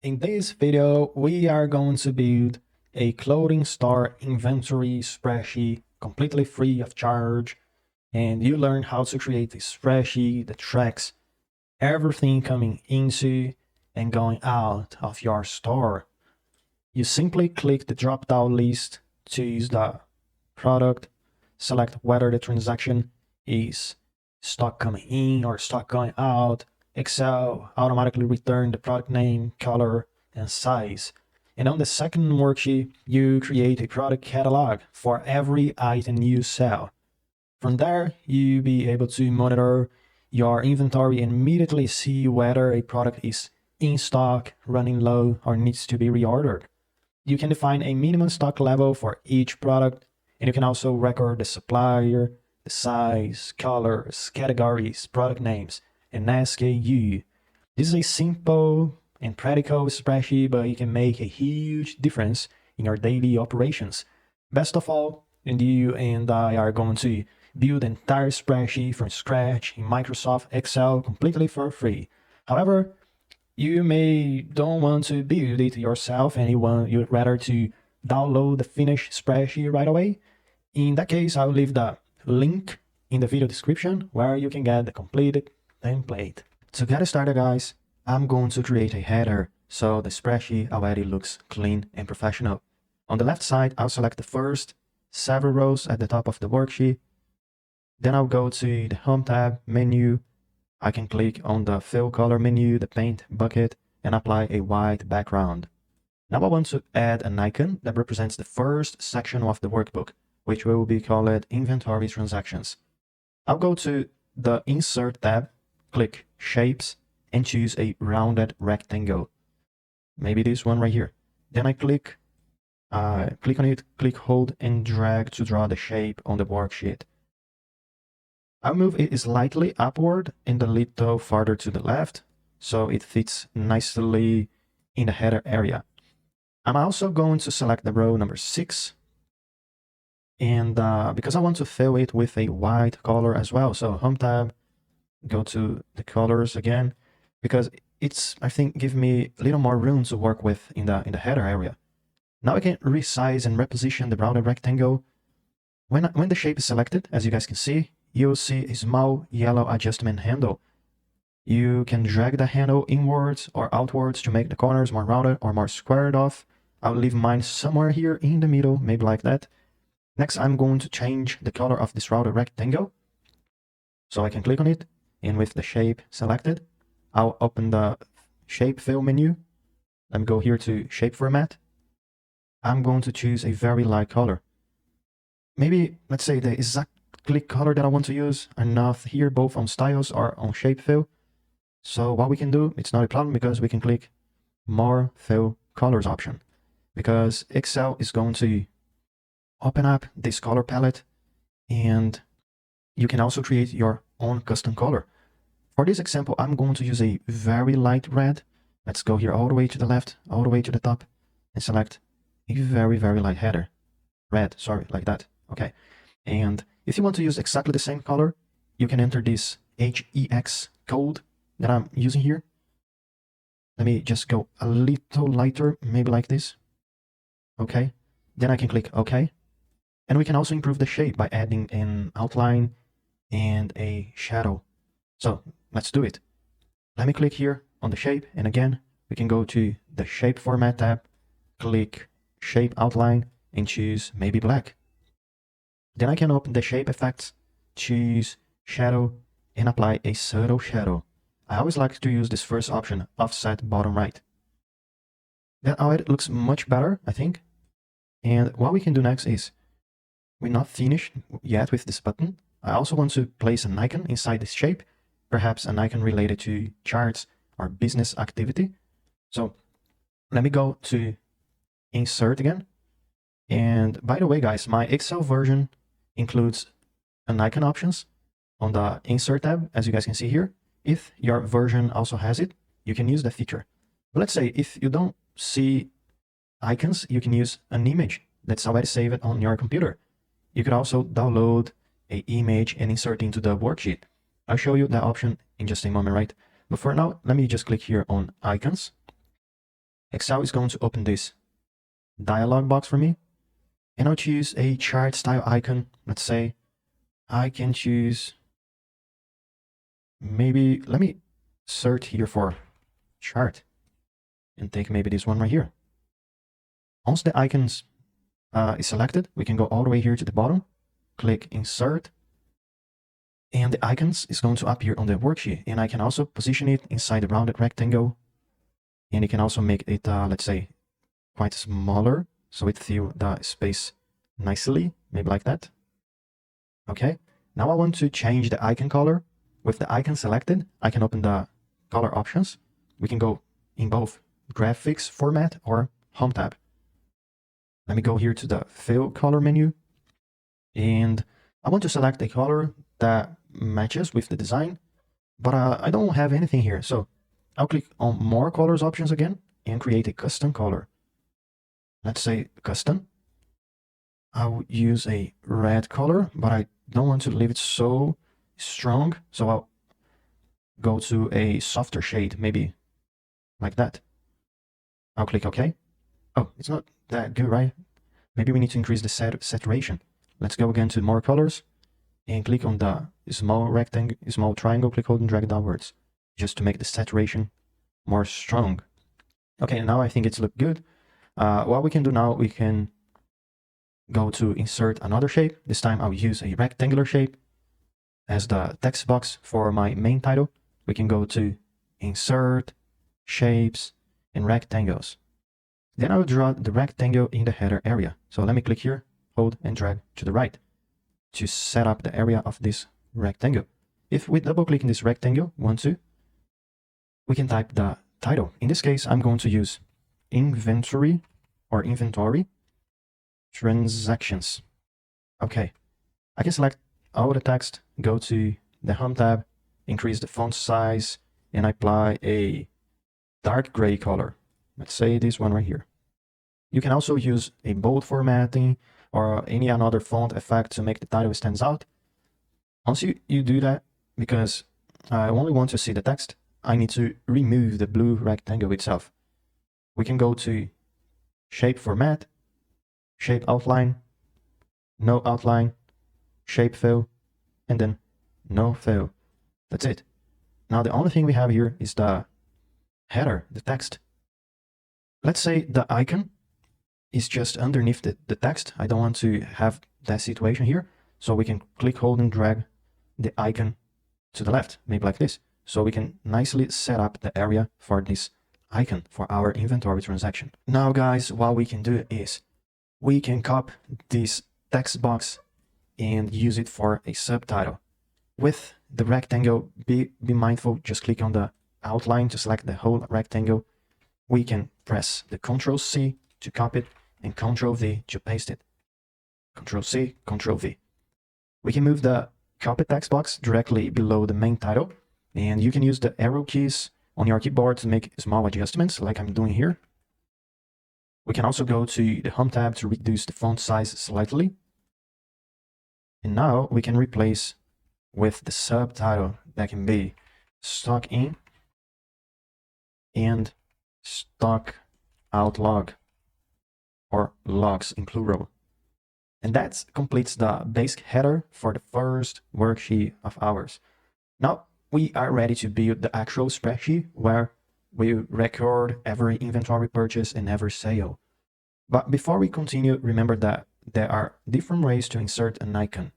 In this video, we are going to build a clothing store inventory spreadsheet completely free of charge, and you learn how to create a spreadsheet that tracks everything coming into and going out of your store. You simply click the drop-down list, choose the product, select whether the transaction is stock coming in or stock going out. Excel automatically return the product name, color, and size. And on the second worksheet, you create a product catalog for every item you sell. From there, you'll be able to monitor your inventory and immediately see whether a product is in stock, running low, or needs to be reordered. You can define a minimum stock level for each product, and you can also record the supplier, the size, colors, categories, product names, and SKU. This is a simple and practical spreadsheet, but it can make a huge difference in your daily operations. Best of all, and you and I are going to build an entire spreadsheet from scratch in Microsoft Excel completely for free. However, you may don't want to build it yourself and you'd rather to download the finished spreadsheet right away. In that case, I'll leave the link in the video description where you can get the completed template. To get started, guys, I'm going to create a header so the spreadsheet already looks clean and professional. On the left side, I'll select the first several rows at the top of the worksheet. Then I'll go to the Home tab menu. I can click on the Fill Color menu, the Paint bucket, and apply a white background. Now I want to add an icon that represents the first section of the workbook, which will be called Inventory Transactions. I'll go to the Insert tab, click Shapes, and choose a rounded rectangle. Maybe this one right here. Then I click on it, click, hold, and drag to draw the shape on the worksheet. I'll move it slightly upward and a little farther to the left, so it fits nicely in the header area. I'm also going to select the row number 6, and because I want to fill it with a white color as well, so Home tab, go to the colors again, because it's, I think, give me a little more room to work with in the header area. Now I can resize and reposition the rounded rectangle. When the shape is selected, as you guys can see, you'll see a small yellow adjustment handle. You can drag the handle inwards or outwards to make the corners more rounded or more squared off. I'll leave mine somewhere here in the middle, maybe like that. Next, I'm going to change the color of this rounded rectangle. So I can click on it, and with the shape selected, I'll open the Shape Fill menu. Let me go here to Shape Format. I'm going to choose a very light color. Maybe, let's say the exact click color that I want to use are not here, both on styles or on shape fill. So what we can do, it's not a problem because we can click more fill colors option, because Excel is going to open up this color palette and you can also create your own custom color. For this example, I'm going to use a very light red. Let's go here all the way to the left, all the way to the top, and select a very, very light header. Red, sorry, like that. Okay. And if you want to use exactly the same color, you can enter this HEX code that I'm using here. Let me just go a little lighter, maybe like this. Okay. Then I can click OK. And we can also improve the shape by adding an outline and a shadow. So let's do it. Let me click here on the shape. And again, we can go to the Shape Format tab, click Shape Outline, and choose maybe black. Then I can open the shape effects, choose shadow, and apply a subtle shadow. I always like to use this first option, offset bottom right. That already looks much better, I think. And what we can do next is, we're not finished yet with this button. I also want to place an icon inside this shape, perhaps an icon related to charts or business activity. So let me go to Insert again. And by the way, guys, my Excel version includes an icon options on the Insert tab, as you guys can see here. If your version also has it, you can use that feature. But let's say if you don't see icons, you can use an image that's already saved on your computer. You could also download an image and insert into the worksheet. I'll show you that option in just a moment, right? But for now, let me just click here on icons. Excel is going to open this dialog box for me, and I'll choose a chart style icon. Let's say I can choose, maybe, let me search here for chart and take maybe this one right here. Once the icons is selected, we can go all the way here to the bottom, click insert, and the icons is going to appear on the worksheet. And I can also position it inside the rounded rectangle, and you can also make it, let's say, quite smaller, so it fills the space nicely, maybe like that. Okay, now I want to change the icon color. With the icon selected, I can open the color options. We can go in both graphics format or home tab. Let me go here to the fill color menu, and I want to select a color that matches with the design, but I don't have anything here. So I'll click on more colors options again and create a custom color. Let's say custom. I'll use a red color, but I don't want to leave it so strong. So I'll go to a softer shade, maybe like that. I'll click OK. Oh, it's not that good, right? Maybe we need to increase the saturation. Let's go again to more colors and click on the small rectangle, small triangle, click, hold, and drag downwards, just to make the saturation more strong. Okay, now I think it's looked good. What we can do now, we can go to insert another shape. This time I'll use a rectangular shape as the text box for my main title. We can go to insert, shapes, and rectangles. Then I'll draw the rectangle in the header area. So let me click here, hold, and drag to the right to set up the area of this rectangle. If we double click in this rectangle, 1, 2, we can type the title. In this case, I'm going to use inventory transactions. Okay, I can select all the text, go to the home tab, increase the font size, and apply a dark gray color. Let's say this one right here. You can also use a bold formatting or any another font effect to make the title stands out. Once you do that, because I only want to see the text, I need to remove the blue rectangle itself. We can go to shape format, shape outline, no outline, shape fill, and then no fill. That's it. Now the only thing we have here is the header, the text. Let's say the icon is just underneath the text. I don't want to have that situation here. So we can click, hold, and drag the icon to the left, maybe like this. So we can nicely set up the area for this icon for our inventory transaction. Now guys, what we can do is we can copy this text box and use it for a subtitle. With the rectangle, be mindful, just click on the outline to select the whole rectangle. We can press the Ctrl+C to copy it and Ctrl+V to paste it. Ctrl+C, Ctrl+V. We can move the copy text box directly below the main title, and you can use the arrow keys on your keyboard to make small adjustments like I'm doing here. We can also go to the home tab to reduce the font size slightly. And now we can replace with the subtitle that can be stock in and stock out log, or logs in plural. And that completes the basic header for the first worksheet of ours. Now we are ready to build the actual spreadsheet where we record every inventory purchase and every sale. But before we continue, remember that there are different ways to insert an icon.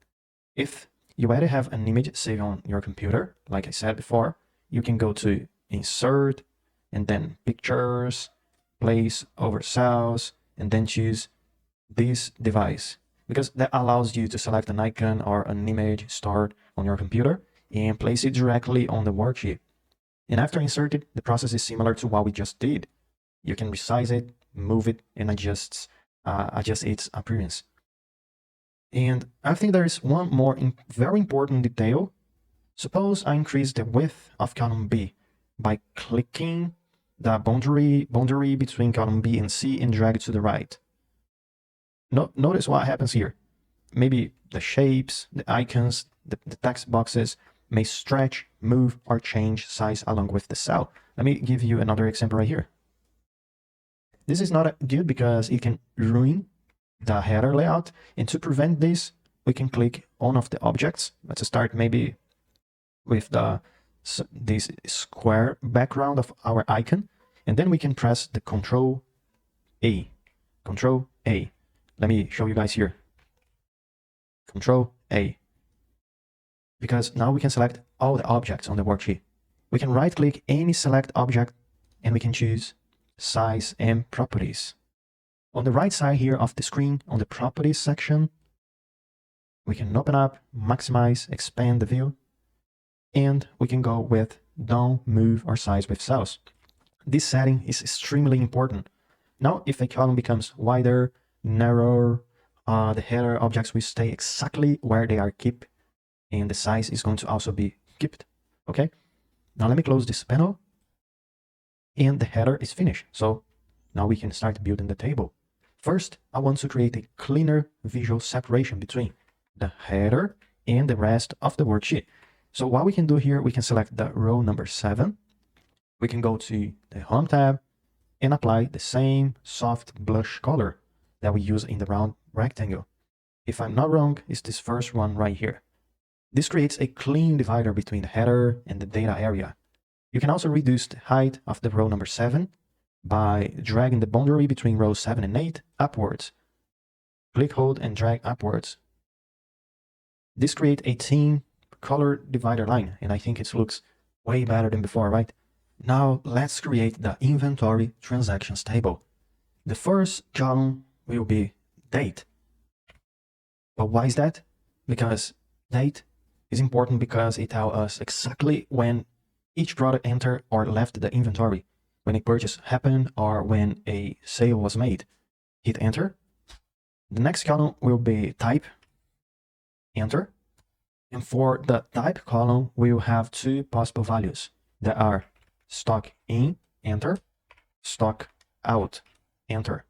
If you already have an image saved on your computer, like I said before, you can go to Insert, and then Pictures, Place over Cells, and then choose this device, because that allows you to select an icon or an image stored on your computer and place it directly on the worksheet. And after inserted, the process is similar to what we just did. You can resize it, move it, and adjust its appearance. And I think there is one more very important detail. Suppose I increase the width of column B by clicking the boundary between column B and C and drag it to the right. Notice what happens here. Maybe the shapes, the icons, the text boxes may stretch, move, or change size along with the cell. Let me give you another example right here. This is not good because it can ruin the header layout. And to prevent this, we can click on of the objects. Let's start maybe with this square background of our icon. And then we can press the Control A. Control A. Let me show you guys here. Control A. Because now we can select all the objects on the worksheet. We can right click any select object and we can choose size and properties. On the right side here of the screen, on the properties section, we can open up, maximize, expand the view, and we can go with don't move or size with cells. This setting is extremely important. Now, if a column becomes wider, narrower, the header objects will stay exactly where they are kept, and the size is going to also be kept. Okay, now let me close this panel, and the header is finished. So now we can start building the table. First, I want to create a cleaner visual separation between the header and the rest of the worksheet. So what we can do here, we can select the row number 7. We can go to the Home tab and apply the same soft blush color that we use in the round rectangle. If I'm not wrong, it's this first one right here. This creates a clean divider between the header and the data area. You can also reduce the height of the row number 7 by dragging the boundary between rows 7 and 8 upwards. Click, hold, and drag upwards. This creates a thin color divider line, and I think it looks way better than before, right? Now let's create the inventory transactions table. The first column will be date. But why is that? Because date is important because it tells us exactly when each product entered or left the inventory, when a purchase happened or when a sale was made. Hit enter. The next column will be type, enter. And for the type column, we will have 2 possible values that are stock in, enter, stock out, enter.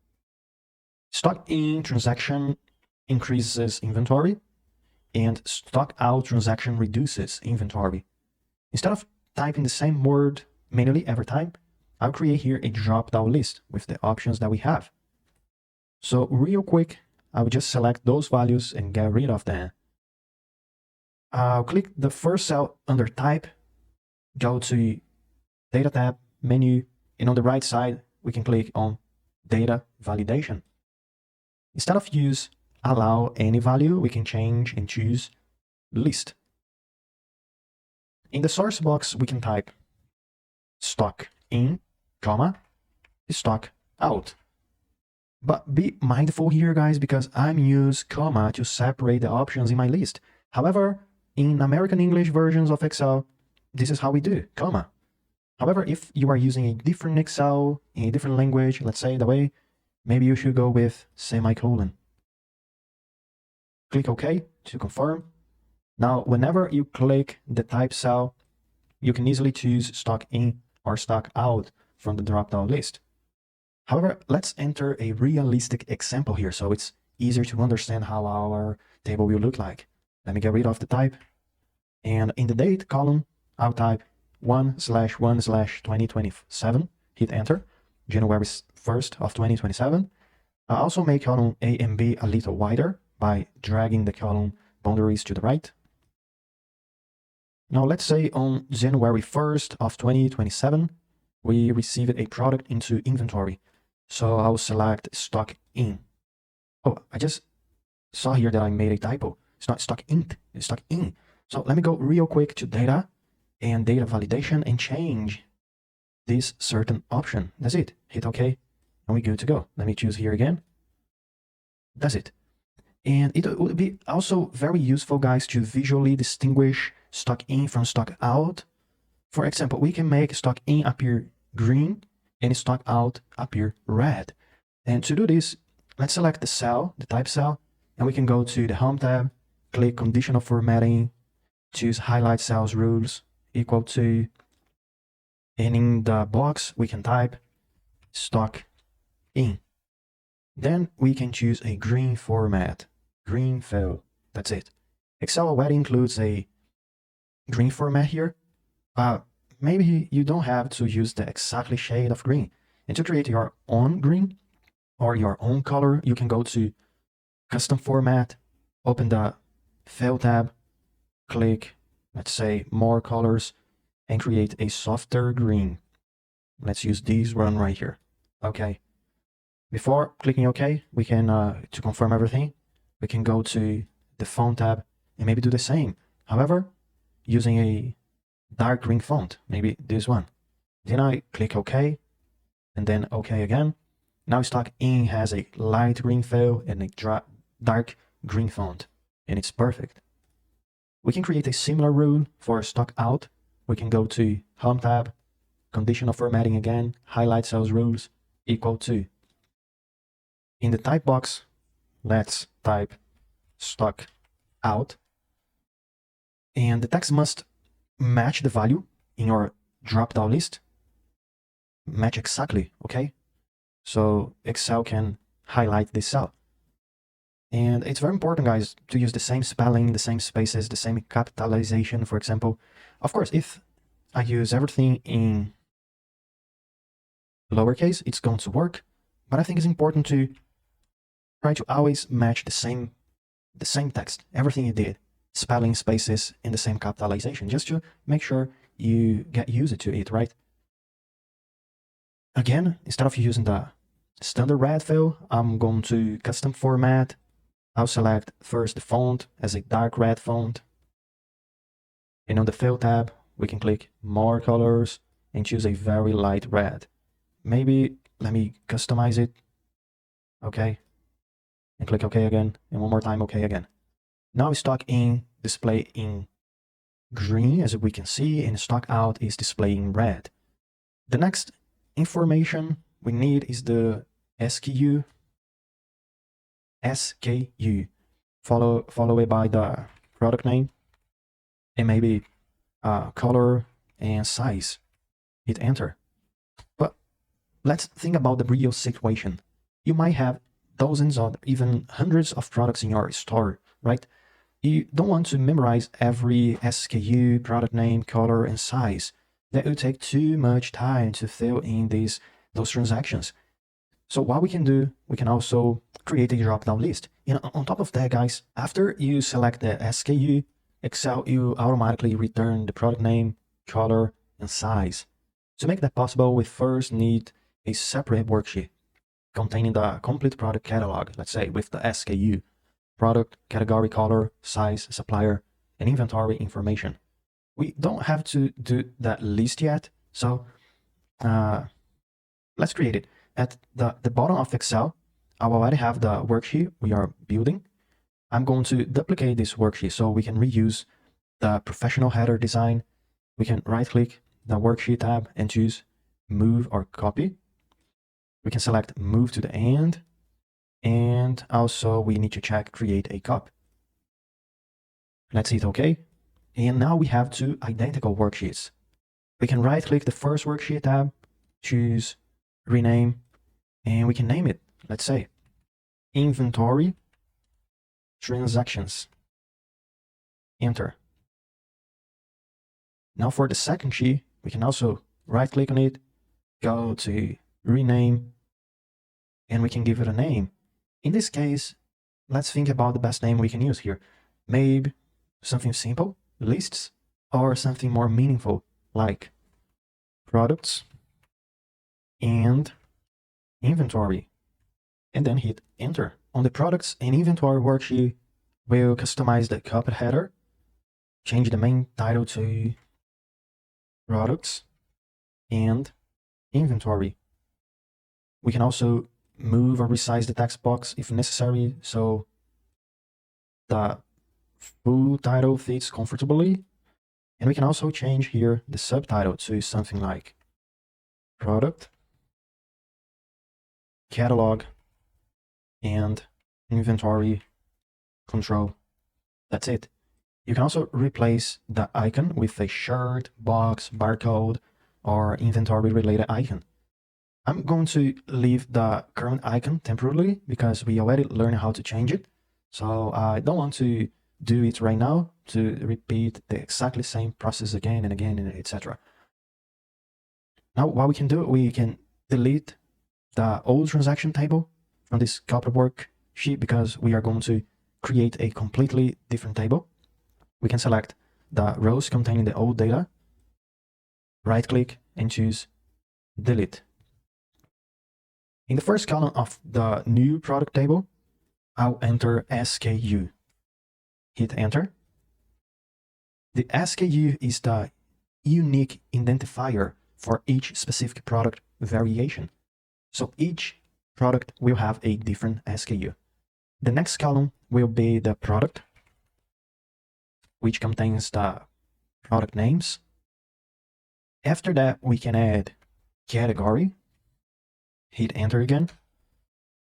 Stock in transaction increases inventory, and stock out transaction reduces inventory. Instead of typing the same word manually every time, I'll create here a drop-down list with the options that we have. So real quick, I will just select those values and get rid of them. I'll click the first cell under type, go to data tab, menu, and on the right side, we can click on data validation. Instead of use allow any value, we can change and choose list. In the source box, we can type stock in, comma, stock out. But be mindful here, guys, because I'm use comma to separate the options in my list. However, in American English versions of Excel, this is how we do, comma. However, if you are using a different Excel in a different language, let's say the way, maybe you should go with semicolon. Click OK to confirm. Now, whenever you click the type cell, you can easily choose stock in or stock out from the drop-down list. However, let's enter a realistic example here so it's easier to understand how our table will look like. Let me get rid of the type. And in the date column, I'll type 1/1/2027, hit enter, January 1st of 2027. I'll also make column A and B a little wider by dragging the column boundaries to the right. Now let's say on January 1st of 2027, we received a product into inventory. So I'll select stock in. Oh, I just saw here that I made a typo. It's not stock in, it's stock in. So let me go real quick to data and data validation and change this certain option. That's it. Hit OK and we're good to go. Let me choose here again. That's it. And it would be also very useful, guys, to visually distinguish stock in from stock out. For example, we can make stock in appear green and stock out appear red. And to do this, let's select the cell, the type cell, and we can go to the Home tab, click Conditional Formatting, choose Highlight Cells Rules equal to, and in the box, we can type stock in. Then we can choose a green format, green fill. That's it. Excel already includes a green format here. Maybe you don't have to use the exactly shade of green. And to create your own green or your own color, you can go to Custom Format, open the Fill tab, click, let's say, More Colors, and create a softer green. Let's use this one right here. Okay. Before clicking OK, we can, to confirm everything, we can go to the Font tab and maybe do the same. However, using a dark green font, maybe this one. Then I click OK, and then OK again. Now Stock In has a light green fill and a dark green font, and it's perfect. We can create a similar rule for Stock Out. We can go to Home tab, Conditional Formatting again, highlight cells rules, equal to. In the type box, let's type Stock Out, and the text must match the value in your drop-down list. Match exactly, okay? So Excel can highlight this cell. And it's very important, guys, to use the same spelling, the same spaces, the same capitalization, for example. Of course, if I use everything in lowercase, it's going to work. But I think it's important to try to always match the same text, everything you did, spelling, spaces, and the same capitalization, just to make sure you get used to it, right? Again, instead of using the standard red fill, I'm going to Custom Format. I'll select first the font as a dark red font. And on the Fill tab, we can click More Colors and choose a very light red. Maybe let me customize it. Okay. And click OK again. And one more time, OK again. Now Stock In display in green, as we can see, and Stock Out is displaying red. The next information we need is the SKU, followed by the product name, and maybe color and size. Hit enter. But let's think about the real situation. You might have dozens or even hundreds of products in your store, right? You don't want to memorize every SKU, product name, color, and size. That will take too much time to fill in those transactions. So what we can do, we can also create a drop-down list. And on top of that, guys, after you select the SKU, Excel will automatically return the product name, color, and size. To make that possible, we first need a separate worksheet containing the complete product catalog, let's say with the SKU, product, category, color, size, supplier, and inventory information. We don't have to do that list yet, so let's create it. At the bottom of Excel, I already have the worksheet we are building. I'm going to duplicate this worksheet so we can reuse the professional header design. We can right-click the worksheet tab and choose Move or Copy. We can select Move to the end, and also we need to check Create a Copy. Let's hit OK. And now we have two identical worksheets. We can right-click the first worksheet tab, choose Rename, and we can name it, let's say, Inventory Transactions. Enter. Now for the second sheet, we can also right-click on it, go to Rename, and we can give it a name. In this case, let's think about the best name we can use here. Maybe something simple, lists, or something more meaningful, like products and inventory, and then hit enter. On the products and inventory worksheet, we'll customize the copy header, change the main title to products and inventory. We can also move or resize the text box if necessary, so the full title fits comfortably. And we can also change here the subtitle to something like product, catalog, and inventory control. That's it. You can also replace the icon with a shirt, box, barcode, or inventory related icon. I'm going to leave the current icon temporarily because we already learned how to change it. So I don't want to do it right now to repeat the exactly same process again and again, and etc. Now what we can do, we can delete the old transaction table from this copy worksheet because we are going to create a completely different table. We can select the rows containing the old data, right click and choose delete. In the first column of the new product table, I'll enter SKU. Hit enter. The SKU is the unique identifier for each specific product variation. So each product will have a different SKU. The next column will be the product, which contains the product names. After that, we can add category. Hit enter again.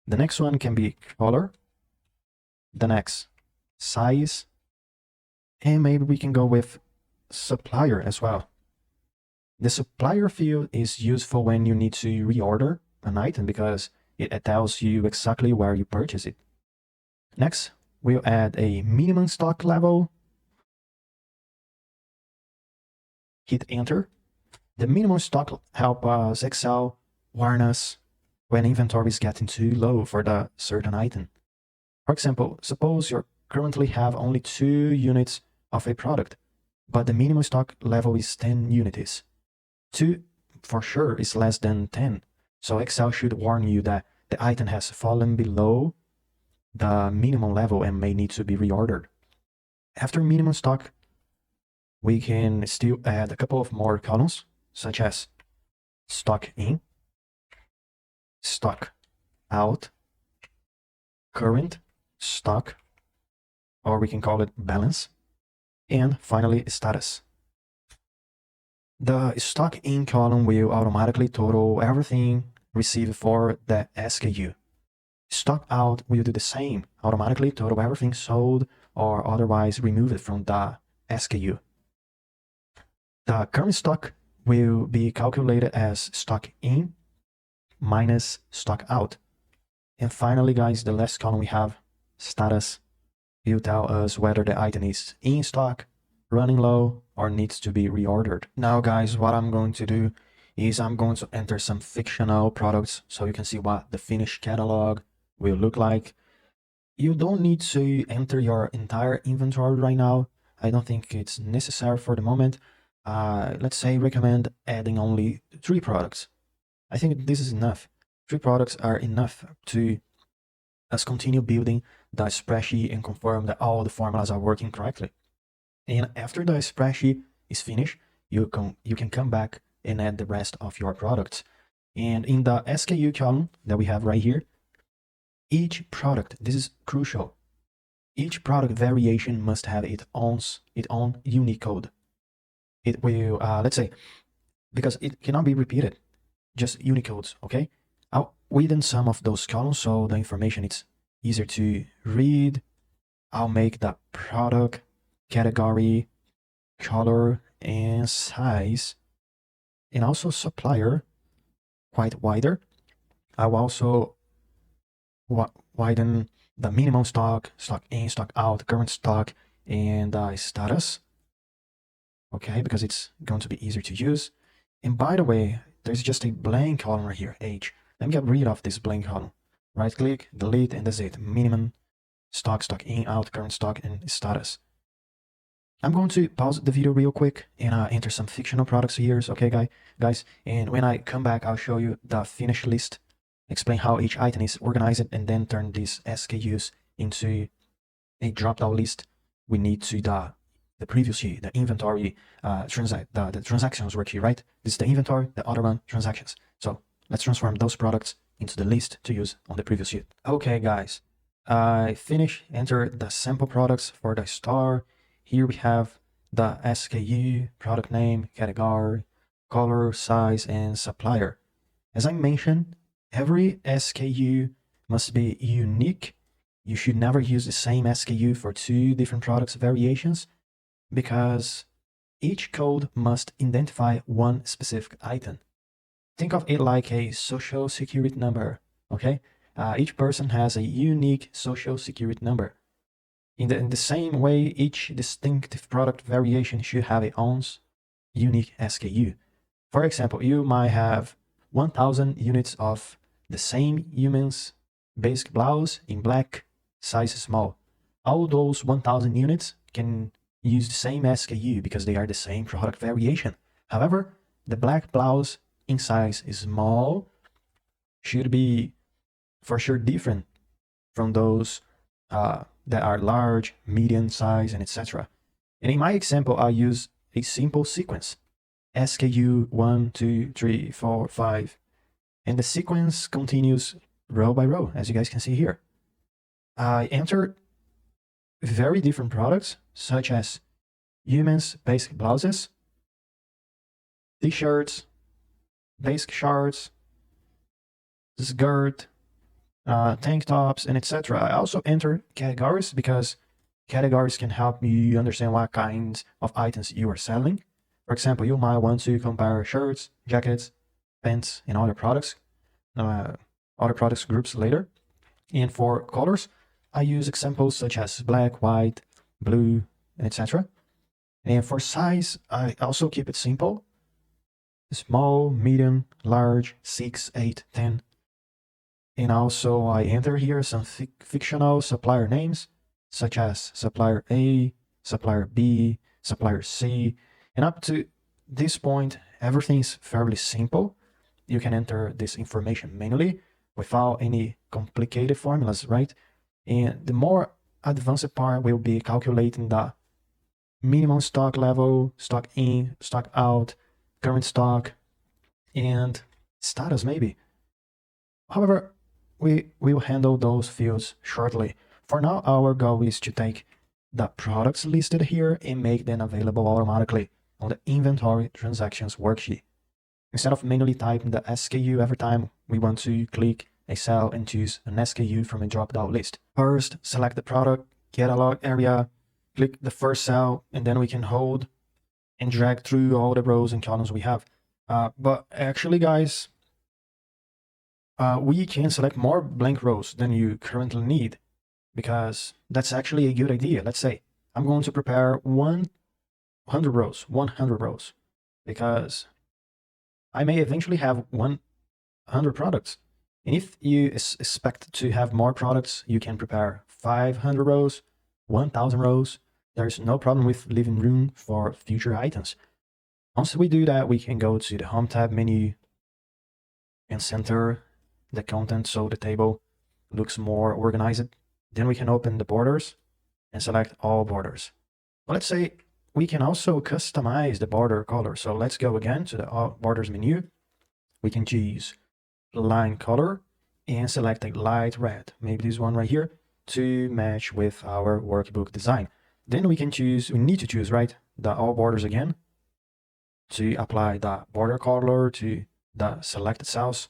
The next one can be color. The next, size. And maybe we can go with supplier as well. The supplier field is useful when you need to reorder an item because it tells you exactly where you purchase it. Next, we'll add a minimum stock level. Hit enter. The minimum stock help us Excel warn us when inventory is getting too low for the certain item. For example, suppose you currently have only 2 units of a product, but the minimum stock level is 10 units. 2 for sure is less than 10, so Excel should warn you that the item has fallen below the minimum level and may need to be reordered. After minimum stock, we can still add a couple of more columns, such as stock in, stock out, current stock, or we can call it balance, and finally status. The stock in column will automatically total everything received for the SKU. Stock out will do the same, automatically total everything sold or otherwise removed from the SKU. The current stock will be calculated as stock in minus stock out. And finally, guys, the last column we have, status, will tell us whether the item is in stock, running low, or needs to be reordered. Now, guys, what I'm going to do is I'm going to enter some fictional products so you can see what the finished catalog will look like. You don't need to enter your entire inventory right now. I don't think it's necessary for the moment. Let's say recommend adding only 3 products. I think this is enough. 3 products are enough to us continue building the spreadsheet and confirm that all the formulas are working correctly. And after the spreadsheet is finished, you can come back and add the rest of your products. And in the SKU column that we have right here, each product, this is crucial, each product variation must have its own unique code. It will, let's say, because it cannot be repeated, just Unicodes, okay? I'll widen some of those columns so the information is easier to read. I'll make the product, category, color, and size, and also supplier quite wider. I'll also widen the minimum stock, stock in, stock out, current stock, and status. Okay, because it's going to be easier to use. And by the way, there's just a blank column right here, H. Let me get rid of this blank column. Right click, delete, and that's it. Minimum stock, stock in, out, current stock, and status. I'm going to pause the video real quick and enter some fictional products here, okay, guys? And when I come back, I'll show you the finished list, explain how each item is organized, and then turn these SKUs into a drop-down list we need to the previous sheet, the inventory, the transactions work here, right? This is the inventory, the other one, transactions. So let's transform those products into the list to use on the previous sheet. Okay, guys, I finished, enter the sample products for the store. Here we have the SKU, product name, category, color, size, and supplier. As I mentioned, every SKU must be unique. You should never use the same SKU for 2 different products variations because each code must identify one specific item. Think of it like a social security number, okay? Each person has a unique social security number. In the same way, each distinctive product variation should have its own unique SKU. For example, you might have 1000 units of the same human's basic blouse in black, size small. All those 1000 units can use the same SKU because they are the same product variation. However, the black blouse in size small should be for sure different from those that are large, medium size, and etc. And in my example, I use a simple sequence. SKU 1, 2, 3, 4, 5. And the sequence continues row by row, as you guys can see here. I entered very different products, such as women's basic blouses, t-shirts, basic shorts, skirt, tank tops, and etc. I also entered categories because categories can help you understand what kinds of items you are selling. For example, you might want to compare shirts, jackets, pants, and other products groups later. And for colors, I use examples such as black, white, blue, etc. And for size, I also keep it simple. Small, medium, large, 6, 8, 10. And also I enter here some fictional supplier names, such as supplier A, supplier B, supplier C. And up to this point, everything is fairly simple. You can enter this information manually without any complicated formulas, right? And the more advanced part will be calculating the minimum stock level, stock in, stock out, current stock, and status maybe. However, we will handle those fields shortly. For now, our goal is to take the products listed here and make them available automatically on the inventory transactions worksheet. Instead of manually typing the SKU every time we want to click a cell and choose an SKU from a drop-down list. First, select the product catalog area, click the first cell, and then we can hold and drag through all the rows and columns we have. But actually, guys, we can select more blank rows than you currently need, because that's actually a good idea. Let's say I'm going to prepare 100 rows, because I may eventually have 100 products. And if you expect to have more products, you can prepare 500 rows, 1000 rows. There's no problem with leaving room for future items. Once we do that, we can go to the Home tab menu and center the content so the table looks more organized. Then we can open the borders and select all borders. But let's say we can also customize the border color. So let's go again to the borders menu. We can choose line color and select a light red, maybe this one right here, to match with our workbook design. Then we need to choose, right, the all borders again to apply the border color to the selected cells.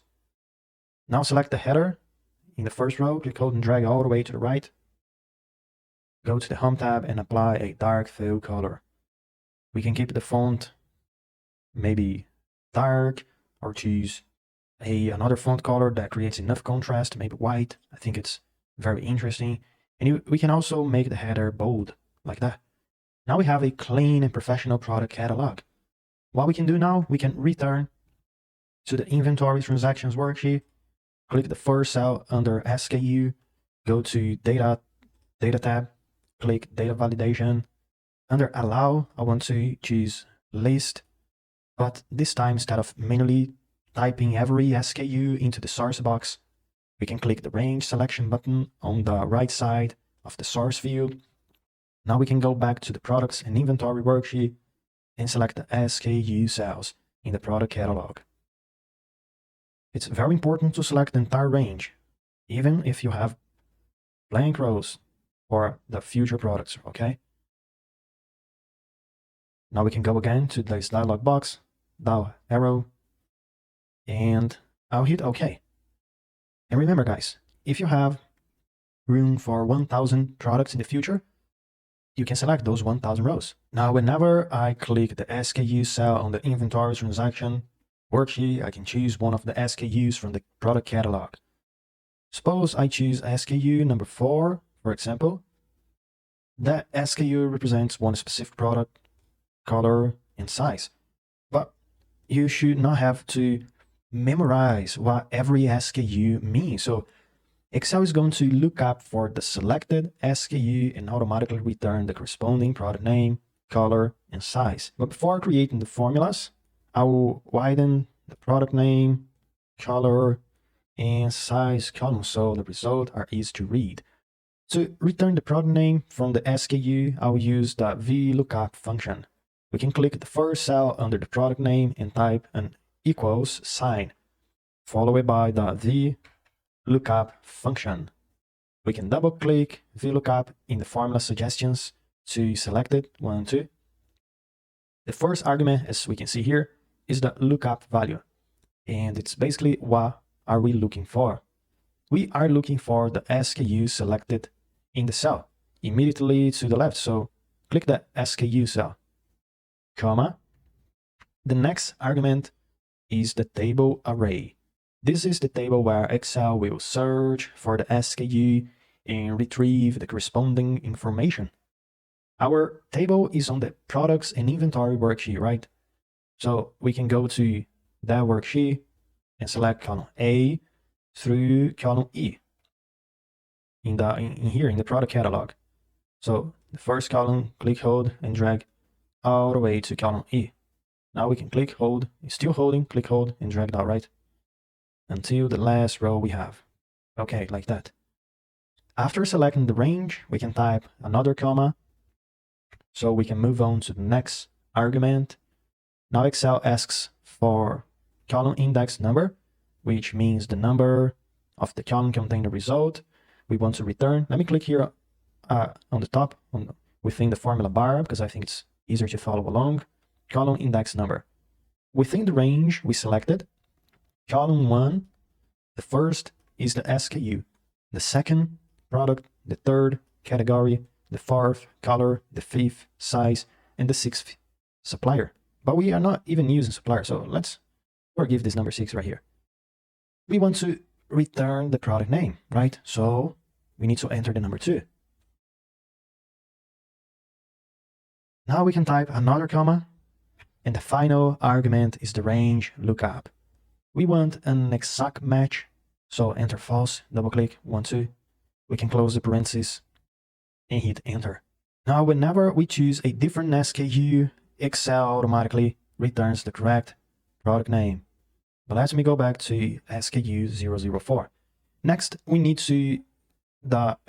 Now select the header in the first row, click, hold, and drag all the way to the right. Go to the Home tab and apply a dark fill color. We can keep the font maybe dark, or choose another font color that creates enough contrast, maybe white. I think it's very interesting. And we can also make the header bold, like that. Now we have a clean and professional product catalog. What we can do now, we can return to the inventory transactions worksheet, click the first cell under SKU, go to data tab, click data validation. Under allow, I want to choose list, but this time instead of manually typing every SKU into the source box, we can click the range selection button on the right side of the source field. Now we can go back to the products and inventory worksheet and select the SKU cells in the product catalog. It's very important to select the entire range, even if you have blank rows for the future products, okay? Now we can go again to this dialog box, down arrow, and I'll hit OK. And remember, guys, if you have room for 1000 products in the future, you can select those 1000 rows. Now, whenever I click the SKU cell on the inventory transaction worksheet, I can choose one of the SKUs from the product catalog. Suppose I choose SKU number 4, for example. That SKU represents one specific product, color, and size. But you should not have to memorize what every SKU means. So Excel is going to look up for the selected SKU and automatically return the corresponding product name, color, and size. But before creating the formulas, I will widen the product name, color, and size columns so the results are easy to read. To return the product name from the SKU, I'll use the VLOOKUP function. We can click the first cell under the product name and type an equals sign, followed by the VLOOKUP function. We can double click VLOOKUP in the formula suggestions to select it, 1, 2. The first argument, as we can see here, is the lookup value. And it's basically what are we looking for. We are looking for the SKU selected in the cell immediately to the left. So click the SKU cell, comma. The next argument is the table array. This is the table where Excel will search for the SKU and retrieve the corresponding information. Our table is on the products and inventory worksheet, right? So we can go to that worksheet and select column A through column E in here in the product catalog. So the first column, click, hold, and drag all the way to column E. Now we can click, hold, still holding, click, hold, and drag that right until the last row we have. Okay, like that. After selecting the range, we can type another comma so we can move on to the next argument. Now Excel asks for column index number, which means the number of the column containing the result we want to return. Let me click here on the top within the formula bar because I think it's easier to follow along. Column index number. Within the range we selected, column 1, the first is the SKU, the second product, the third category, the fourth color, the fifth size, and the sixth supplier. But we are not even using supplier, so let's forgive this number 6 right here. We want to return the product name, right? So we need to enter the number 2. Now we can type another comma, and the final argument is the range lookup. We want an exact match, so enter false, double click, 1, 2. We can close the parentheses and hit enter. Now whenever we choose a different SKU, Excel automatically returns the correct product name. But let me go back to SKU 004. Next, we need to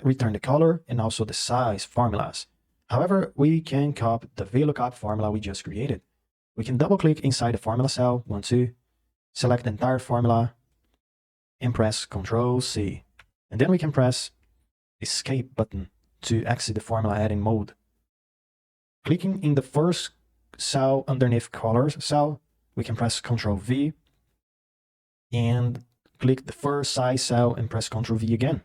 return the color and also the size formulas. However, we can copy the VLOOKUP formula we just created. We can double click inside the formula cell, 1, 2, select the entire formula, and press Ctrl C. And then we can press Escape button to exit the formula editing mode. Clicking in the first cell underneath colors cell, we can press Ctrl V and click the first size cell and press Ctrl V again.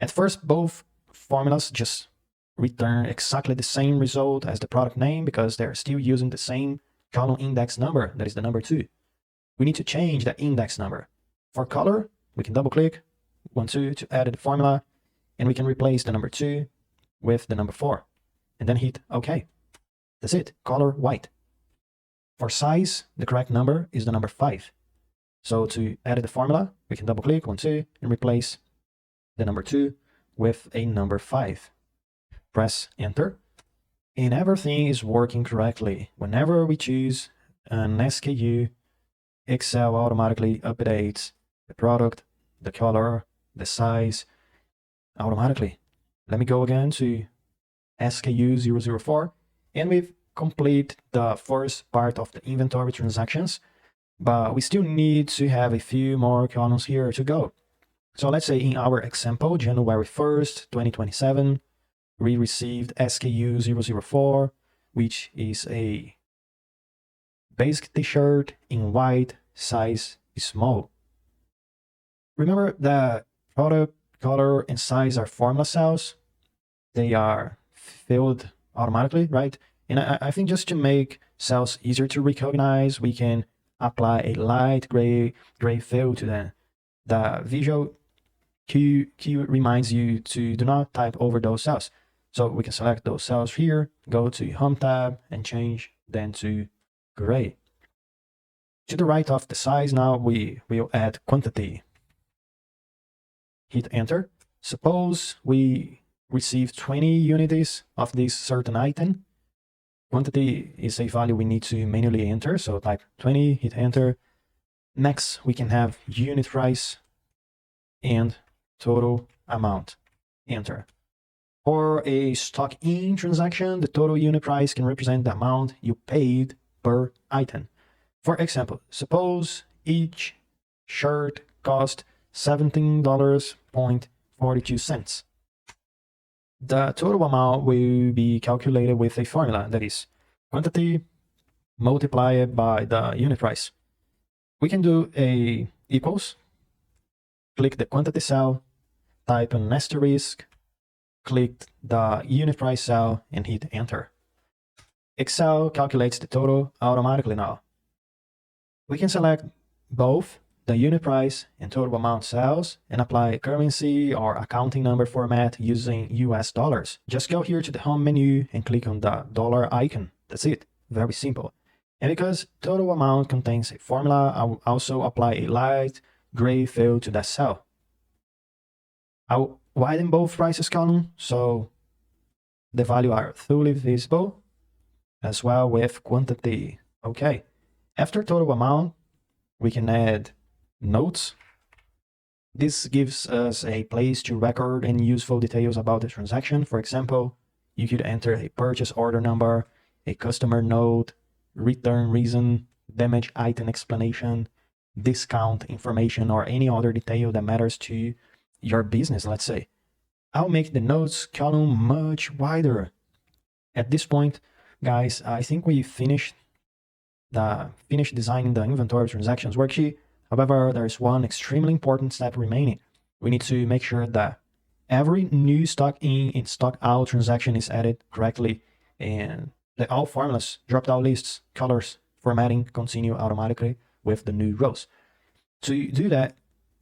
At first, both formulas just return exactly the same result as the product name because they're still using the same column index number, that is the number 2. We need to change the index number. For color, we can double click, 1, 2 to edit the formula, and we can replace the number 2 with the number 4, and then hit OK. That's it, color white. For size, the correct number is the number 5. So to edit the formula, we can double click, 1, 2, and replace the number 2 with a number 5. Press enter, and everything is working correctly. Whenever we choose an SKU, Excel automatically updates the product, the color, the size automatically. Let me go again to SKU 004, and we've completed the first part of the inventory transactions, but we still need to have a few more columns here to go. So let's say in our example, January 1st, 2027, we received SKU 004, which is a basic t-shirt in white, size small. Remember that product, color, and size are formula cells. They are filled automatically, right? And I think just to make cells easier to recognize, we can apply a light gray fill to them. The visual cue reminds you to do not type over those cells. So we can select those cells here, go to Home tab, and change then to gray. To the right of the size now, we will add quantity. Hit enter. Suppose we receive 20 units of this certain item. Quantity is a value we need to manually enter, so type 20, hit enter. Next, we can have unit price and total amount, enter. For a stock in transaction, the total unit price can represent the amount you paid per item. For example, suppose each shirt cost $17.42. The total amount will be calculated with a formula, that is, quantity multiplied by the unit price. We can do a equals, click the quantity cell, type an asterisk, click the unit price cell, and hit enter. Excel calculates the total automatically now. We can select both the unit price and total amount cells and apply currency or accounting number format using US dollars. Just go here to the home menu and click on the dollar icon. That's it. Very simple. And because total amount contains a formula, I will also apply a light gray fill to that cell. I'll widen both prices column so the value are fully visible, as well with quantity. Okay. After total amount, we can add notes. This gives us a place to record any useful details about the transaction. For example, you could enter a purchase order number, a customer note, return reason, damage item explanation, discount information, or any other detail that matters to your business, let's say. I'll make the notes column much wider. At this point, guys, I think we finished designing the inventory transactions worksheet. However, there's one extremely important step remaining. We need to make sure that every new stock in and stock out transaction is added correctly, and that all formulas, drop-down lists, colors, formatting continue automatically with the new rows. To do that,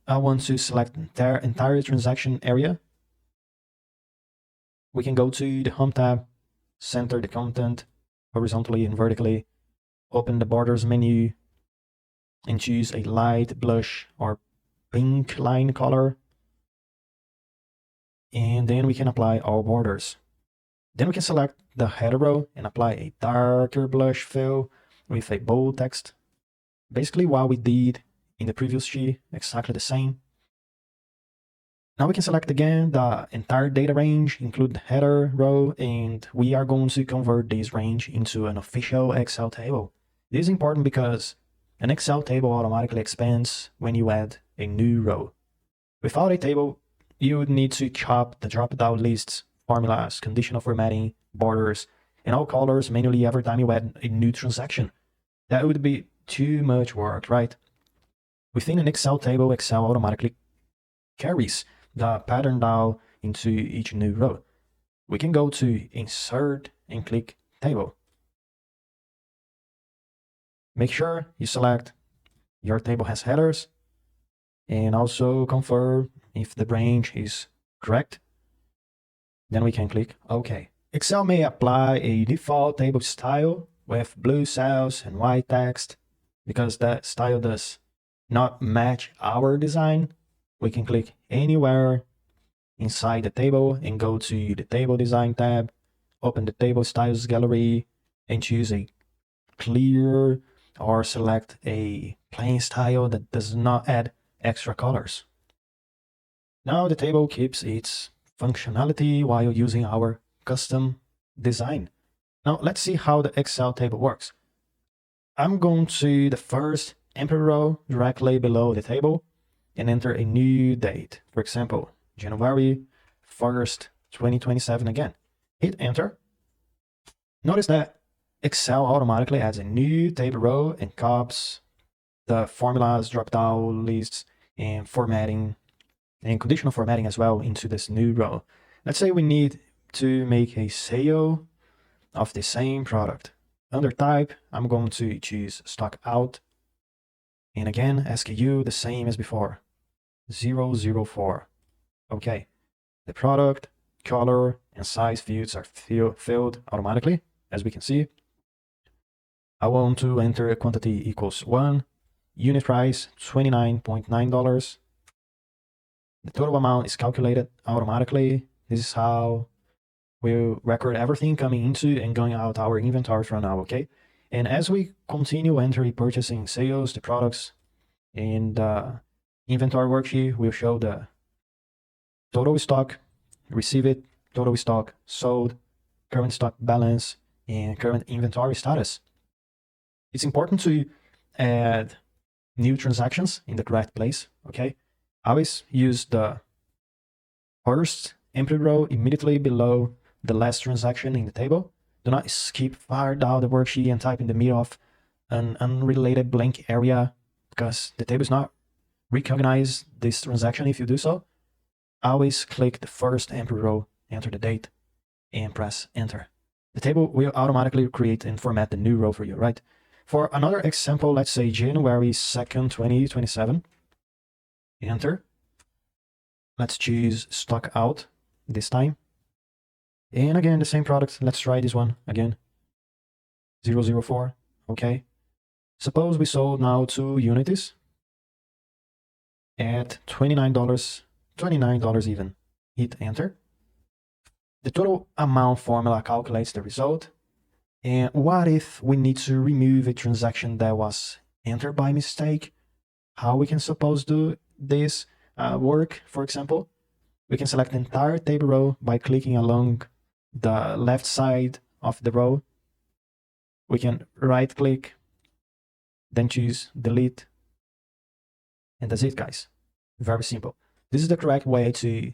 I want to select the entire transaction area. We can go to the Home tab, center the content horizontally and vertically, open the borders menu, and choose a light blush or pink line color. And then we can apply all borders. Then we can select the header row and apply a darker blush fill with a bold text. Basically what we did in the previous sheet, exactly the same. Now we can select again the entire data range, include the header row, and we are going to convert this range into an official Excel table. This is important because an Excel table automatically expands when you add a new row. Without a table, you would need to chop the drop-down lists, formulas, conditional formatting, borders, and all colors manually every time you add a new transaction. That would be too much work, right? Within an Excel table, Excel automatically carries the pattern down into each new row. We can go to Insert and click Table. Make sure you select your table has headers and also confirm if the range is correct. Then we can click OK. Excel may apply a default table style with blue cells and white text. Because that style does not match our design, we can click anywhere inside the table and go to the Table Design tab, open the Table Styles gallery, and choose a clear or select a plain style that does not add extra colors. Now the table keeps its functionality while using our custom design. Now let's see how the Excel table works. I'm going to the first empty row directly below the table and enter a new date. For example, January 1st, 2027 again. Hit enter. Notice that Excel automatically adds a new table row and copies the formulas, drop-down lists, and formatting, and conditional formatting as well into this new row. Let's say we need to make a sale of the same product. Under type, I'm going to choose stock out. And again, SKU, the same as before, 004. Okay, the product, color, and size fields are filled automatically, as we can see. I want to enter a quantity equals 1 unit price $29.9. The total amount is calculated automatically. This is how we'll record everything coming into and going out our inventory from now, okay? And as we continue entering purchasing sales, the products, and inventory worksheet will show the total stock, received, total stock sold, current stock balance, and current inventory status. It's important to add new transactions in the correct place, okay? Always use the first empty row immediately below the last transaction in the table. Do not skip far down the worksheet and type in the middle of an unrelated blank area because the table is not recognize this transaction if you do so. Always click the first empty row, enter the date, and press enter. The table will automatically create and format the new row for you, right? For another example, let's say January 2nd, 2027. Enter. Let's choose stock out this time. And again, the same product. Let's try this one again. 004. Okay. Suppose we sold now 2 units at $29, $29 even. Hit enter. The total amount formula calculates the result. And what if we need to remove a transaction that was entered by mistake? How we can suppose do this work, for example? We can select the entire table row by clicking along the left side of the row. We can right click, then choose delete, and that's it, guys. Very simple. This is the correct way to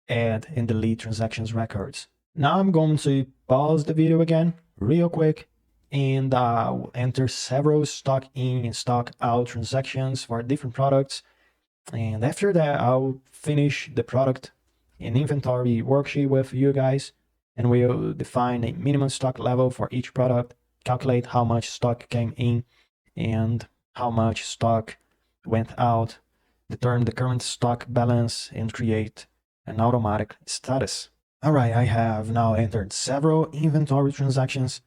add and delete transactions records. Now I'm going to pause the video again real quick and enter several stock in and stock out transactions for different products. And after that, I'll finish the product and inventory worksheet with you guys, and we'll define a minimum stock level for each product, calculate how much stock came in and how much stock went out, determine the current stock balance, and create an automatic status. All right, I have now entered several inventory transactions.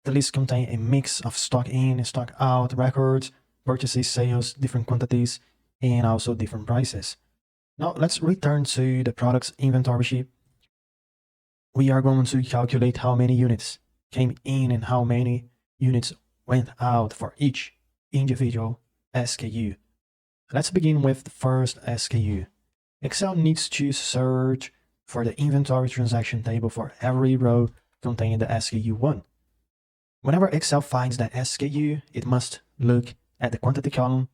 The list contains a mix of stock in and stock out records, purchases, sales, different quantities, and also different prices. Now let's return to the products inventory sheet. We are going to calculate how many units came in and how many units went out for each individual SKU. Let's begin with the first SKU. Excel needs to search for the inventory transaction table for every row containing the SKU1. Whenever Excel finds that SKU, it must look at the quantity column.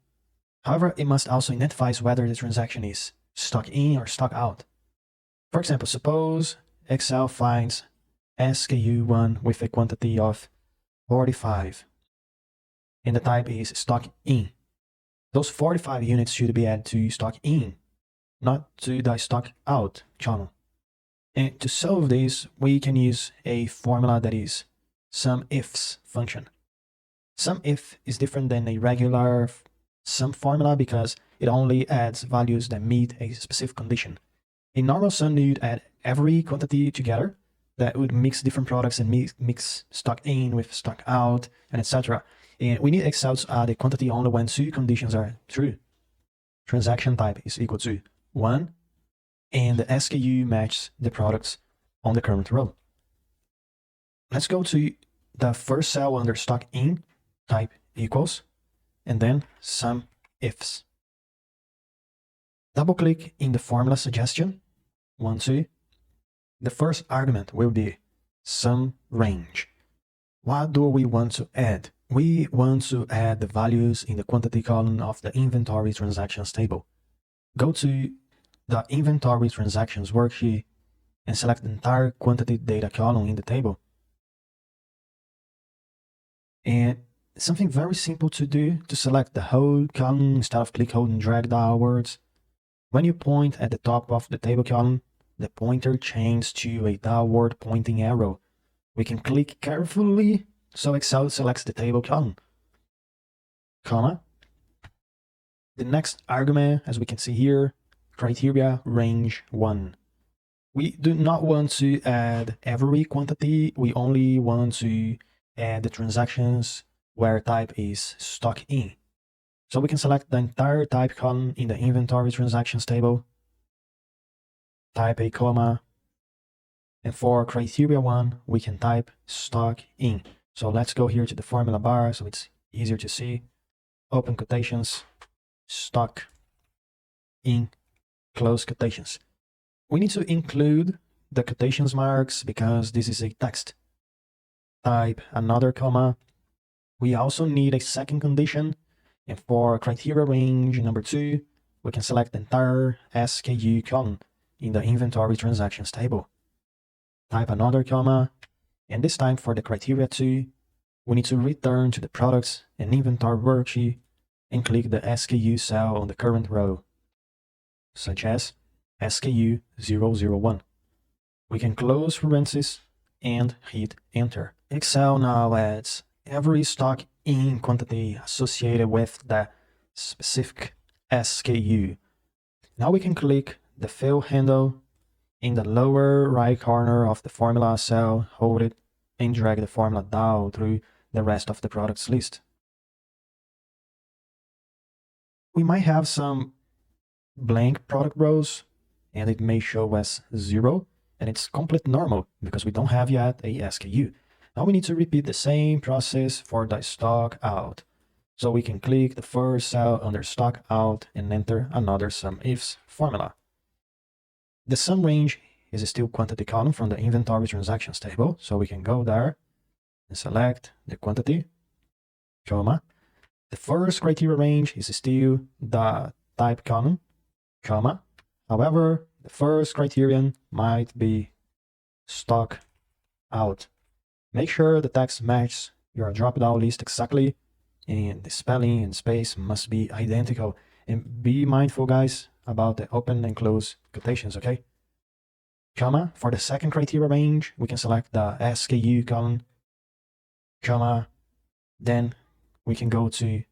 However, it must also identify whether the transaction is stock in or stock out. For example, suppose Excel finds SKU1 with a quantity of 45 and the type is stock in. Those 45 units should be added to stock in, not to the stock out column. And to solve this, we can use a formula that is SUMIFS function. SUMIF is different than a regular sum formula because it only adds values that meet a specific condition. A normal sum would add every quantity together that would mix different products and mix stock in with stock out and etc. And we need Excel to add a quantity only when 2 conditions are true. Transaction type is equal to 1 and the SKU matches the products on the current row. Let's go to the first cell under stock in, type equals, and then SUMIFS. Double click in the formula suggestion, 1, 2. The first argument will be sum range. What do we want to add? We want to add the values in the quantity column of the inventory transactions table. Go to the inventory transactions worksheet and select the entire quantity data column in the table. And something very simple to do to select the whole column instead of click, hold, and drag downwards. When you point at the top of the table column, the pointer changes to a downward pointing arrow. We can click carefully so Excel selects the table column, comma. The next argument, as we can see here, criteria range 1. We do not want to add every quantity. We only want to add the transactions where type is stock in. So we can select the entire type column in the inventory transactions table, type a comma, and for criteria 1, we can type stock in. So let's go here to the formula bar so it's easier to see. Open quotations, stock in, close quotations. We need to include the quotations marks because this is a text. Type another comma. We also need a second condition. And for criteria range number 2, we can select the entire SKU column in the inventory transactions table. Type another comma. And this time for the criteria 2, we need to return to the products and inventory worksheet and click the SKU cell on the current row, such as SKU 001. We can close parentheses and hit enter. Excel now adds every stock in quantity associated with the specific SKU. Now we can click the fill handle in the lower right corner of the formula cell, hold it, and drag the formula down through the rest of the products list. We might have some blank product rows, and it may show as 0, and it's completely normal because we don't have yet a SKU. Now we need to repeat the same process for the stock out. So we can click the first cell under stock out and enter another SUMIFS formula. The sum range is still quantity column from the inventory transactions table, so we can go there and select the quantity, comma. The first criteria range is still the type column, comma. However, the first criterion might be stock out. Make sure the text matches your drop-down list exactly, and the spelling and space must be identical. And be mindful, guys, about the open and close quotations, okay? Comma. For the second criteria range, we can select the SKU column, comma. Then we can go to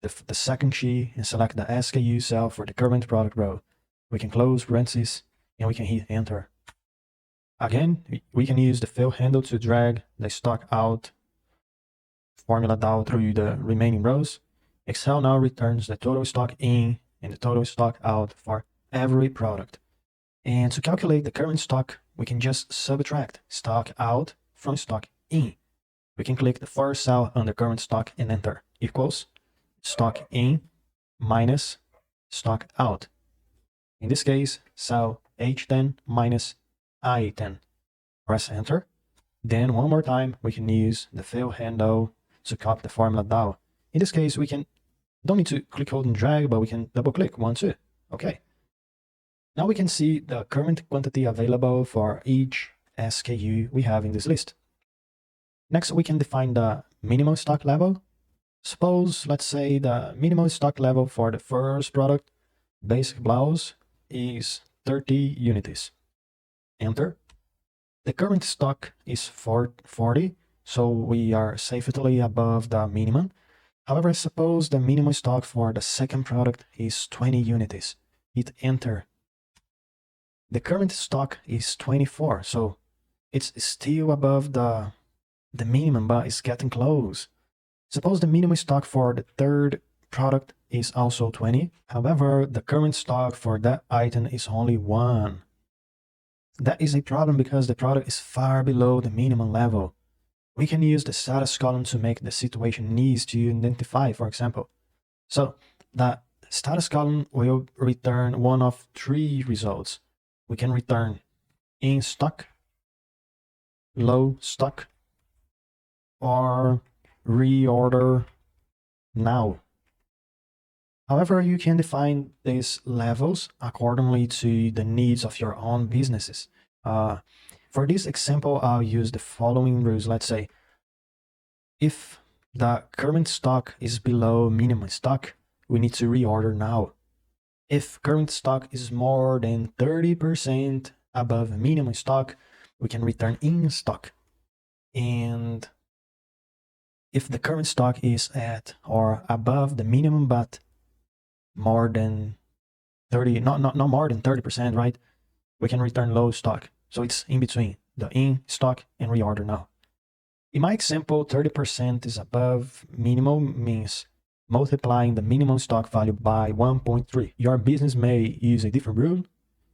the second sheet and select the SKU cell for the current product row. We can close parentheses and we can hit enter. Again, we can use the fill handle to drag the stock out formula down through the remaining rows. Excel now returns the total stock in and the total stock out for every product. And to calculate the current stock, we can just subtract stock out from stock in. We can click the first cell under current stock and enter, equals stock in minus stock out. In this case, cell H10 minus I10. Press enter. Then one more time, we can use the fill handle to copy the formula down. In this case, we don't need to click, hold, and drag, but we can double click 1, 2. Okay. Now we can see the current quantity available for each SKU we have in this list. Next, we can define the minimum stock level. Suppose, let's say the minimum stock level for the first product, basic blouse, is 30 units. Enter. The current stock is 40, so we are safely above the minimum. However, suppose the minimum stock for the second product is 20 units. Hit enter. The current stock is 24, so it's still above the minimum, but it's getting close. Suppose the minimum stock for the third product is also 20. However, the current stock for that item is only 1. That is a problem because the product is far below the minimum level. We can use the status column to make the situation easy to identify, for example. So the status column will return one of 3 results. We can return in stock, low stock, or reorder now. However, you can define these levels accordingly to the needs of your own businesses. For this example, I'll use the following rules. Let's say if the current stock is below minimum stock, we need to reorder now. If current stock is more than 30% above minimum stock, we can return in stock. And if the current stock is at or above the minimum but more than 30, not more than 30%, right? We can return low stock. So it's in between the in stock and reorder now. In my example, 30% is above minimum means multiplying the minimum stock value by 1.3. Your business may use a different rule.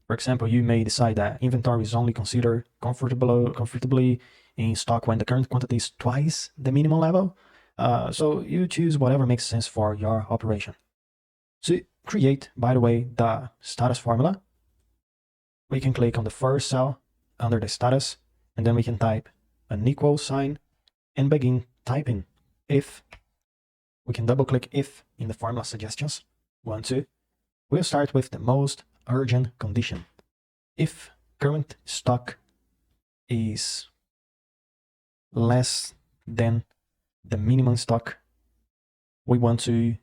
For example, you may decide that inventory is only considered comfortably in stock when the current quantity is twice the minimum level. So you choose whatever makes sense for your operation. To create, by the way, the status formula, we can click on the first cell under the status, and then we can type an equal sign and begin typing if. We can double click if in the formula suggestions. 1, 2. We'll start with the most urgent condition. If current stock is less than the minimum stock, we want to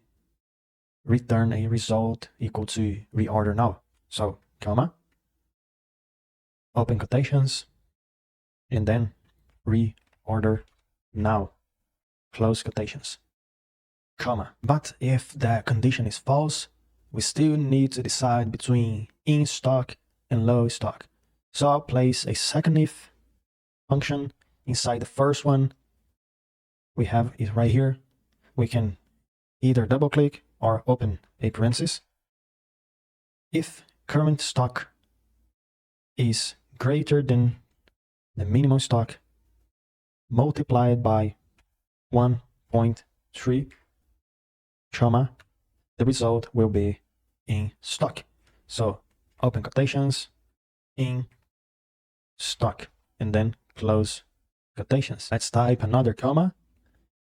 return a result equal to reorder now. So, comma, open quotations, and then reorder now, close quotations, comma. But if the condition is false, we still need to decide between in stock and low stock. So I'll place a second if function inside the first one. We have it right here. We can either double click or open a parenthesis. If current stock is greater than the minimum stock multiplied by 1.3, comma, the result will be in stock. So open quotations, in stock, and then close quotations. Let's type another comma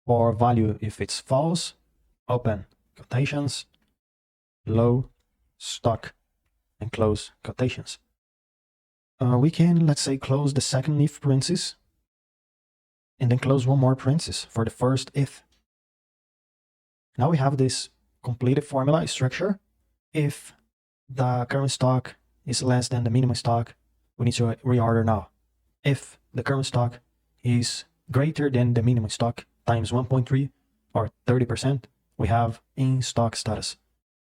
for value if it's false. Open quotations, low stock, and close quotations. We can, let's say, close the second if parenthesis, and then close one more parenthesis for the first if. Now we have this completed formula structure. If the current stock is less than the minimum stock, we need to reorder now. If the current stock is greater than the minimum stock times 1.3 or 30%, we have in stock status.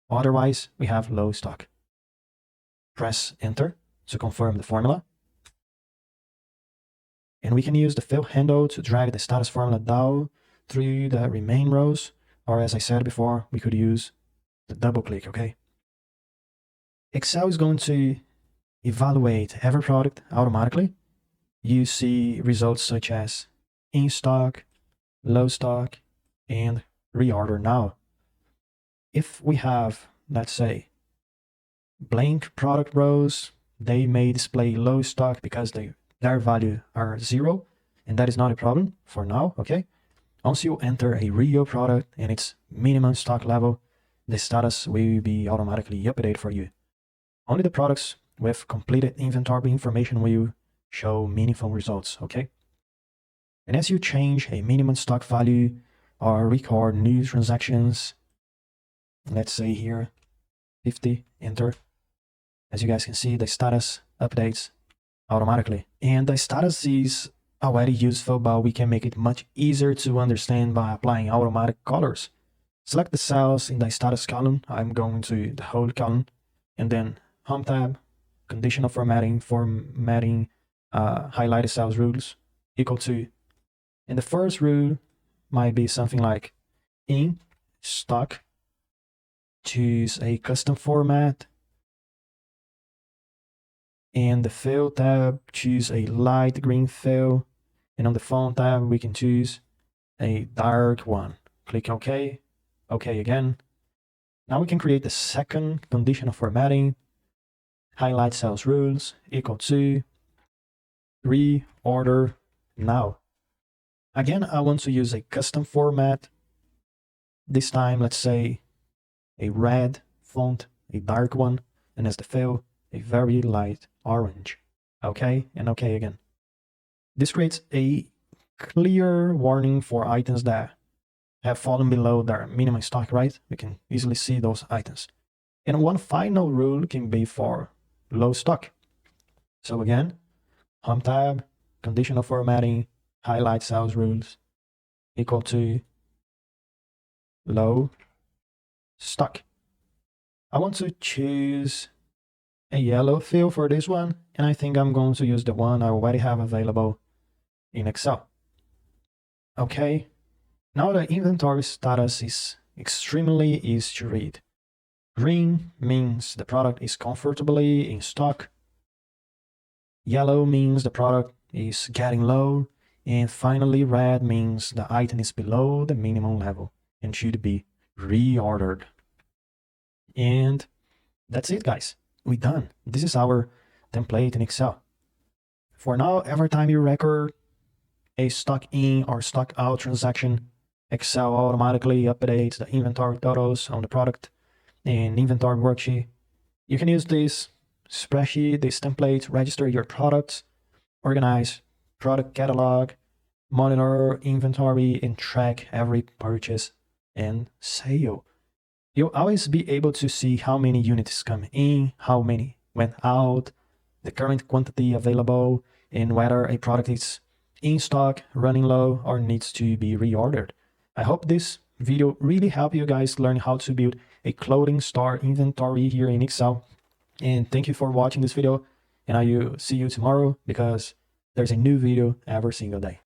Otherwise, we have low stock. Press enter to confirm the formula. And we can use the fill handle to drag the status formula down through the remain rows, or as I said before, we could use the double click, okay? Excel is going to evaluate every product automatically. You see results such as in stock, low stock, and reorder now. If we have, let's say, blank product rows, they may display low stock because their value are 0, and that is not a problem for now, okay? Once you enter a real product and its minimum stock level, the status will be automatically updated for you. Only the products with completed inventory information will show meaningful results, okay? And as you change a minimum stock value or record new transactions, let's say here 50, enter. As you guys can see, the status updates automatically. And the status is already useful, but we can make it much easier to understand by applying automatic colors. Select the cells in the status column. I'm going to the whole column, and then Home tab, Conditional Formatting, highlighted cells rules, equal to. And the first rule might be something like in stock, choose a custom format, and the fill tab, choose a light green fill, and on the font tab we can choose a dark one. Click OK, OK again. Now we can create the second conditional formatting, highlight cells rules, equal to reorder now. Again, I want to use a custom format. This time, let's say a red font, a dark one, and as the fill, a very light orange. OK, and OK again. This creates a clear warning for items that have fallen below their minimum stock, right? We can easily see those items. And one final rule can be for low stock. So again, Home tab, Conditional Formatting, highlight cells rules, equal to low stock. I want to choose a yellow fill for this one, and I think I'm going to use the one I already have available in Excel. Okay, now the inventory status is extremely easy to read. Green means the product is comfortably in stock. Yellow means the product is getting low. And finally, red means the item is below the minimum level and should be reordered. And that's it, guys. We're done. This is our template in Excel. For now, every time you record a stock in or stock out transaction, Excel automatically updates the inventory totals on the product and inventory worksheet. You can use this spreadsheet, this template, register your products, organize product catalog, monitor inventory, and track every purchase and sale. You'll always be able to see how many units come in, how many went out, the current quantity available, and whether a product is in stock, running low, or needs to be reordered. I hope this video really helped you guys learn how to build a clothing store inventory here in Excel. And thank you for watching this video, and I will see you tomorrow because there's a new video every single day.